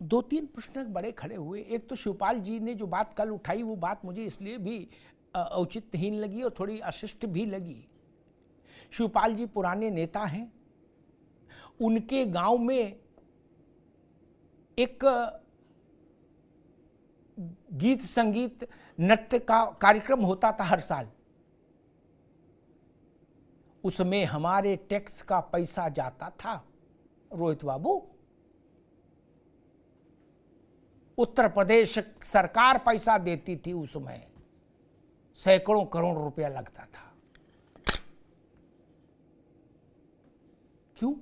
दो तीन प्रश्न बड़े खड़े हुए। एक तो शिवपाल जी ने जो बात कल उठाई, वो बात मुझे इसलिए भी औचित्यहीन लगी और थोड़ी अशिष्ट भी लगी। शिवपाल जी पुराने नेता हैं, उनके गांव में एक गीत संगीत नृत्य का कार्यक्रम होता था हर साल। उसमें हमारे टैक्स का पैसा जाता था रोहित बाबू। उत्तर प्रदेश सरकार पैसा देती थी, उसमें सैकड़ों करोड़ रुपया लगता था। क्यों?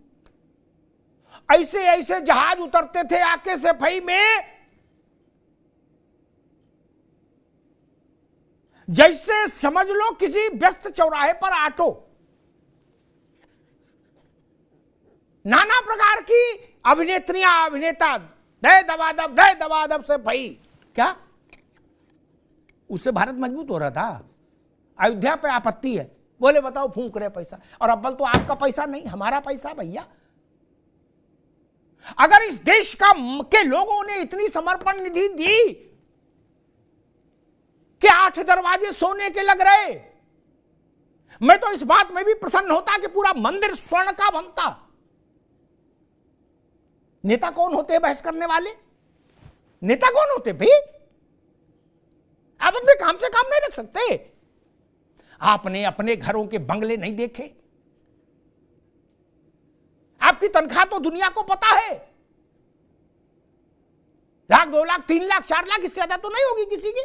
ऐसे ऐसे जहाज उतरते थे आके सफाई में, जैसे समझ लो किसी व्यस्त चौराहे पर ऑटो। नाना प्रकार की अभिनेत्रियां अभिनेता, दे दबादब से भाई। क्या उससे भारत मजबूत हो रहा था? अयोध्या पे आपत्ति है, बोले बताओ फूंक रहे पैसा। और अव्वल तो आपका पैसा नहीं, हमारा पैसा भैया। अगर इस देश के लोगों ने इतनी समर्पण निधि दी कि 8 दरवाजे सोने के लग रहे, मैं तो इस बात में भी प्रसन्न होता कि पूरा मंदिर स्वर्ण का बनता। नेता कौन होते बहस करने वाले? नेता कौन होते भाई? आप अपने काम से काम नहीं रख सकते? आपने अपने घरों के बंगले नहीं देखे? आपकी तनख्वाह तो दुनिया को पता है, लाख 2 लाख 3 लाख 4 लाख, इससे ज्यादा तो नहीं होगी किसी की।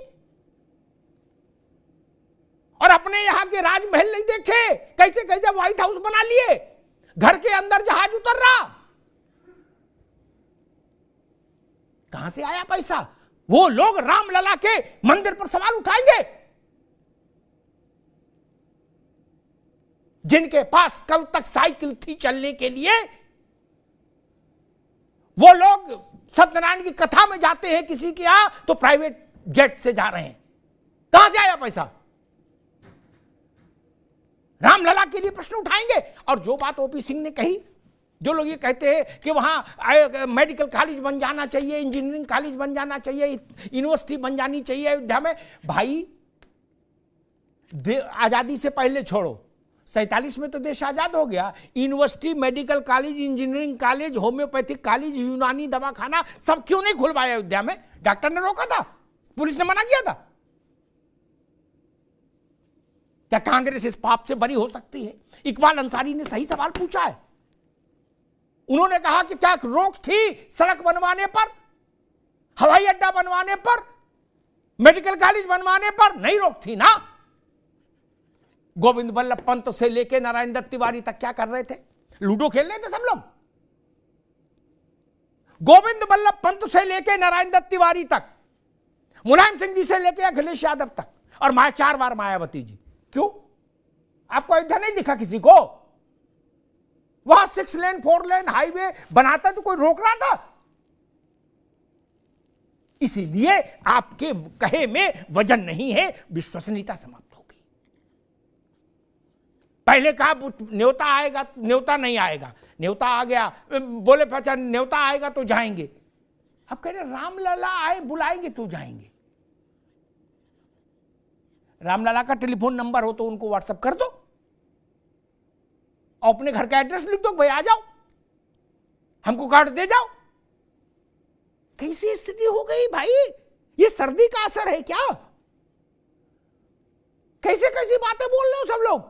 और अपने यहां के राजमहल नहीं देखे? कैसे कैसे व्हाइट हाउस बना लिए, घर के अंदर जहाज उतर रहा। कहां से आया पैसा? वो लोग रामलला के मंदिर पर सवाल उठाएंगे जिनके पास कल तक साइकिल थी चलने के लिए। वो लोग सत्यनारायण की कथा में जाते हैं किसी के यहां तो प्राइवेट जेट से जा रहे हैं। कहां से आया पैसा? रामलला के लिए प्रश्न उठाएंगे। और जो बात ओपी सिंह ने कही, जो लोग ये कहते हैं कि वहां मेडिकल कॉलेज बन जाना चाहिए, इंजीनियरिंग कॉलेज बन जाना चाहिए, यूनिवर्सिटी बन जानी चाहिए अयोध्या में। भाई आजादी से पहले छोड़ो, 47 में तो देश आजाद हो गया। University, medical college, engineering college, homeopathic college, यूनानी दवाखाना सब क्यों नहीं खुलवाया अयोध्या में? डॉक्टर ने रोका था, पुलिस ने मना किया था। क्या कांग्रेस इस पाप से बरी हो सकती है? इकबाल अंसारी ने सही सवाल पूछा है। उन्होंने कहा कि क्या रोक थी सड़क बनवाने पर, हवाई अड्डा बनवाने पर, मेडिकल कॉलेज बनवाने पर? नहीं रोक थी ना। गोविंद बल्लभ पंत से लेकर नारायण दत्त तिवारी तक क्या कर रहे थे? लूडो खेल रहे थे सब लोग। गोविंद बल्लभ पंत से लेकर नारायण दत्त तिवारी तक, मुलायम सिंह जी से लेकर अखिलेश यादव तक, और 4 बार मायावती जी। क्यों? आपको अयोध्या नहीं दिखा किसी को? वहां 6 लेन 4 लेन हाईवे बनाता तो कोई रोक रहा था? इसीलिए आपके कहे में वजन नहीं है, विश्वसनीयता समाप्त हो गई। पहले कहा न्योता आएगा, न्योता नहीं आएगा, न्योता आ गया, बोले पचा न्योता आएगा तो जाएंगे। अब कह रहे रामलला आए बुलाएंगे तो जाएंगे। रामलला का टेलीफोन नंबर हो तो उनको व्हाट्सएप कर दो, और अपने घर का एड्रेस लिख दो, भाई आ जाओ, हमको कार्ड दे जाओ। कैसी स्थिति हो गई भाई? ये सर्दी का असर है क्या? कैसे कैसी बातें बोल रहे हो सब लोग?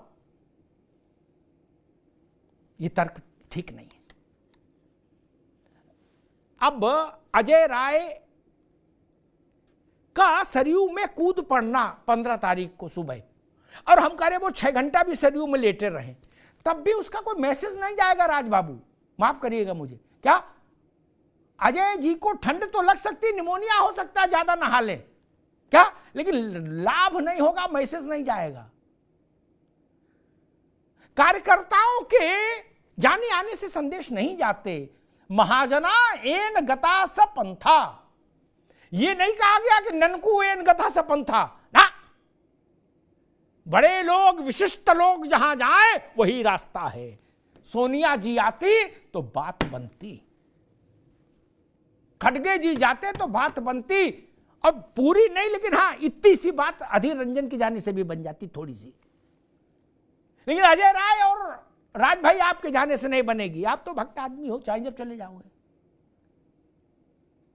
ये तर्क ठीक नहीं है। अब अजय राय का सरयू में कूद पड़ना 15 तारीख को सुबह, और हम कह रहे वो 6 घंटा भी सरयू में लेटे रहे, तब भी उसका कोई मैसेज नहीं जाएगा। राजबाबू माफ करिएगा मुझे, क्या अजय जी को ठंड तो लग सकती, निमोनिया हो सकता है, ज्यादा नहा ले क्या, लेकिन लाभ नहीं होगा, मैसेज नहीं जाएगा। कार्यकर्ताओं के जाने आने से संदेश नहीं जाते। महाजना एन गता स पंथा, ये नहीं कहा गया कि ननकू एन गता स पंथा ना। बड़े लोग, विशिष्ट लोग जहां जाए वही रास्ता है। सोनिया जी आती तो बात बनती। खड़गे जी जाते तो बात बनती, और पूरी नहीं लेकिन हाँ इतनी सी बात अधीर रंजन की जाने से भी बन जाती थोड़ी सी, लेकिन अजय राय और राज भाई आपके जाने से नहीं बनेगी। आप तो भक्त आदमी हो, चाहे जब चले जाओगे।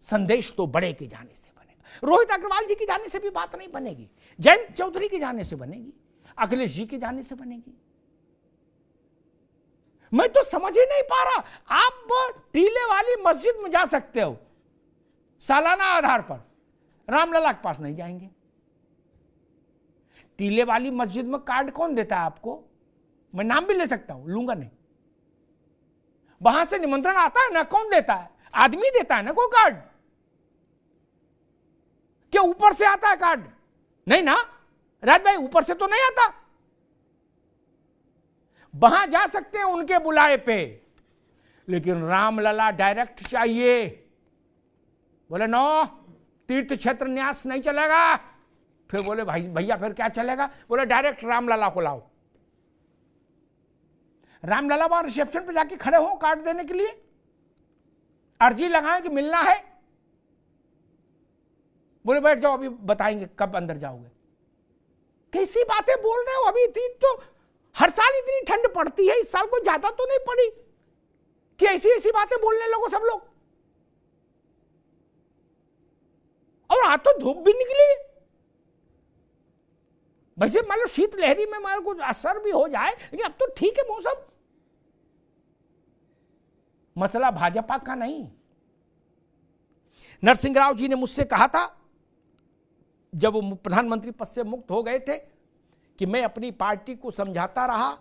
संदेश तो बड़े के जाने से बनेगा, रोहित अग्रवाल जी की जाने से भी बात नहीं बनेगी, जयंत चौधरी के जाने से बनेगी, अखिलेश जी के जाने से बनेगी। मैं तो समझ ही नहीं पा रहा, आप टीले वाली मस्जिद में जा सकते हो सालाना आधार पर, रामलला के पास नहीं जाएंगे। टीले वाली मस्जिद में कार्ड कौन देता है आपको? मैं नाम भी ले सकता हूं, लूंगा नहीं। वहां से निमंत्रण आता है ना, कौन देता है? आदमी देता है ना कोई कार्ड। क्या ऊपर से आता है कार्ड? नहीं ना राज भाई, ऊपर से तो नहीं आता। वहां जा सकते हैं उनके बुलाए पे, लेकिन रामलला डायरेक्ट चाहिए। बोले नो, तीर्थ क्षेत्र न्यास नहीं चलेगा। फिर बोले भाई भैया फिर क्या चलेगा? बोले डायरेक्ट रामलला को लाओ। रामलला वहां रिसेप्शन पे जाके खड़े हो कार्ड देने के लिए, अर्जी लगाएं कि मिलना है। बोले बैठ जाओ, अभी बताएंगे कब अंदर जाओगे। कैसी बातें बोल रहे हो? अभी इतनी तो हर साल इतनी ठंड पड़ती है, इस साल को ज्यादा तो नहीं पड़ी कि ऐसी ऐसी बातें बोलने लगो सब लोग। और आज तो धूप भी निकली। वैसे मान लो शीत लहरी में मान कुछ असर भी हो जाए, लेकिन अब तो ठीक है मौसम। मसला भाजपा का नहीं। नरसिंह राव जी ने मुझसे कहा था जब वो प्रधानमंत्री पद से मुक्त हो गए थे कि मैं अपनी पार्टी को समझाता रहा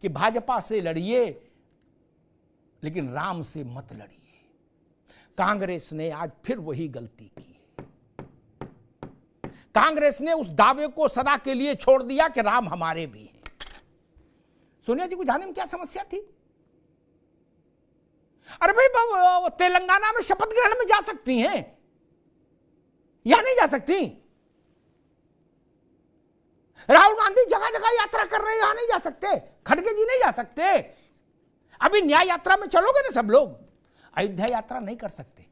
कि भाजपा से लड़िए लेकिन राम से मत लड़िए। कांग्रेस ने आज फिर वही गलती की। कांग्रेस ने उस दावे को सदा के लिए छोड़ दिया कि राम हमारे भी हैं। सोनिया जी को जाने में क्या समस्या थी? अरे भाई तेलंगाना में शपथ ग्रहण में जा सकती हैं, यहां नहीं जा सकती। राहुल गांधी जगह जगह यात्रा कर रहे हैं, यहां नहीं जा सकते। खड़गे जी नहीं जा सकते। अभी न्याय यात्रा में चलोगे ना सब लोग, अयोध्या यात्रा नहीं कर सकते।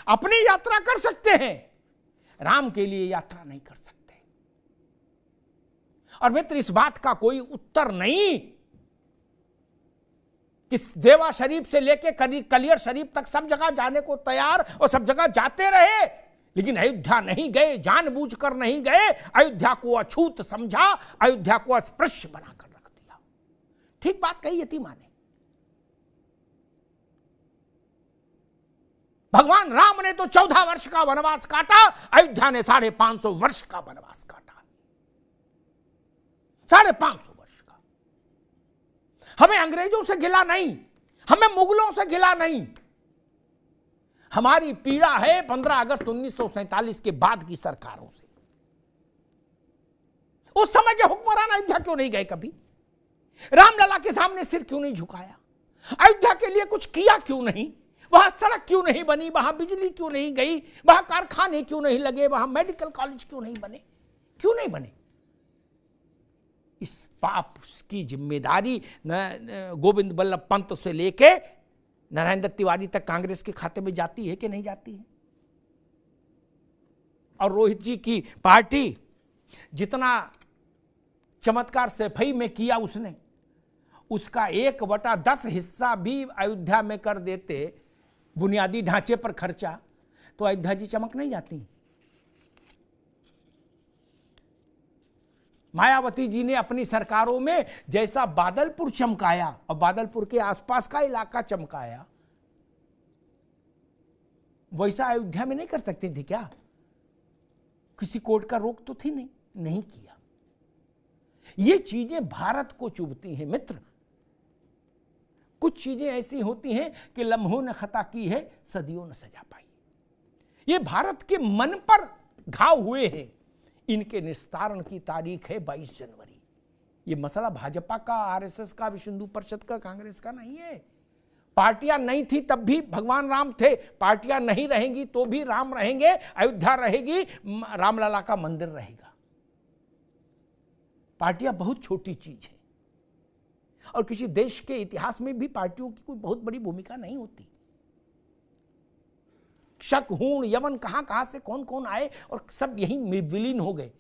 अपनी यात्रा कर सकते हैं, राम के लिए यात्रा नहीं कर सकते। और मित्र, इस बात का कोई उत्तर नहीं कि देवा शरीफ से लेके कलियर शरीफ तक सब जगह जाने को तैयार और सब जगह जाते रहे, लेकिन अयोध्या नहीं गए, जानबूझकर नहीं गए। अयोध्या को अछूत समझा, अयोध्या को अस्पृश्य बनाकर रख दिया। ठीक बात कही यतीमा ने। भगवान राम ने तो 14 वर्ष का वनवास काटा, अयोध्या ने 550 वर्ष का वनवास काटा। 550 वर्ष का। हमें अंग्रेजों से गिला नहीं, हमें मुगलों से गिला नहीं। हमारी पीड़ा है 15 अगस्त 1947 के बाद की सरकारों से। उस समय के हुक्मरान अयोध्या क्यों नहीं गए कभी? रामलला के सामने सिर क्यों नहीं झुकाया? अयोध्या के लिए कुछ किया क्यों नहीं? वहां सड़क क्यों नहीं बनी? वहां बिजली क्यों नहीं गई? वहां कारखाने क्यों नहीं लगे? वहां मेडिकल कॉलेज क्यों नहीं बने? क्यों नहीं बने? इस पाप की जिम्मेदारी गोविंद बल्लभ पंत से लेके नरेंद्र तिवारी तक कांग्रेस के खाते में जाती है कि नहीं जाती है? और रोहित जी की पार्टी जितना चमत्कार सफाई में किया उसने, उसका 1/10 हिस्सा भी अयोध्या में कर देते, बुनियादी ढांचे पर खर्चा, तो अयोध्या जी चमक नहीं जाती। मायावती जी ने अपनी सरकारों में जैसा बादलपुर चमकाया और बादलपुर के आसपास का इलाका चमकाया, वैसा अयोध्या में नहीं कर सकती थी क्या? किसी कोर्ट का रोक तो थी नहीं किया। ये चीजें भारत को चुभती हैं मित्र। कुछ चीजें ऐसी होती हैं कि लम्हों ने खता की है, सदियों ने सजा पाई। ये भारत के मन पर घाव हुए हैं। इनके निस्तारण की तारीख है 22 जनवरी। ये मसला भाजपा का, आरएसएस का, विश्व हिंदू परिषद का, कांग्रेस का नहीं है। पार्टियां नहीं थी तब भी भगवान राम थे, पार्टियां नहीं रहेंगी तो भी राम रहेंगे, अयोध्या रहेगी, रामलला का मंदिर रहेगा। पार्टियां बहुत छोटी चीज है और किसी देश के इतिहास में भी पार्टियों की कोई बहुत बड़ी भूमिका नहीं होती। शक, हूण, यवन, कहां कहां से कौन कौन आए और सब यहीं में विलीन हो गए।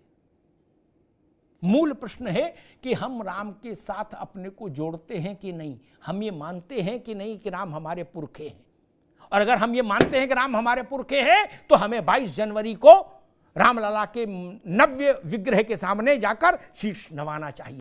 मूल प्रश्न है कि हम राम के साथ अपने को जोड़ते हैं कि नहीं, हम ये मानते हैं कि नहीं कि राम हमारे पुरखे हैं। और अगर हम ये मानते हैं कि राम हमारे पुरखे हैं तो हमें 22 जनवरी को रामलला के नव्य विग्रह के सामने जाकर शीश नवाना चाहिए।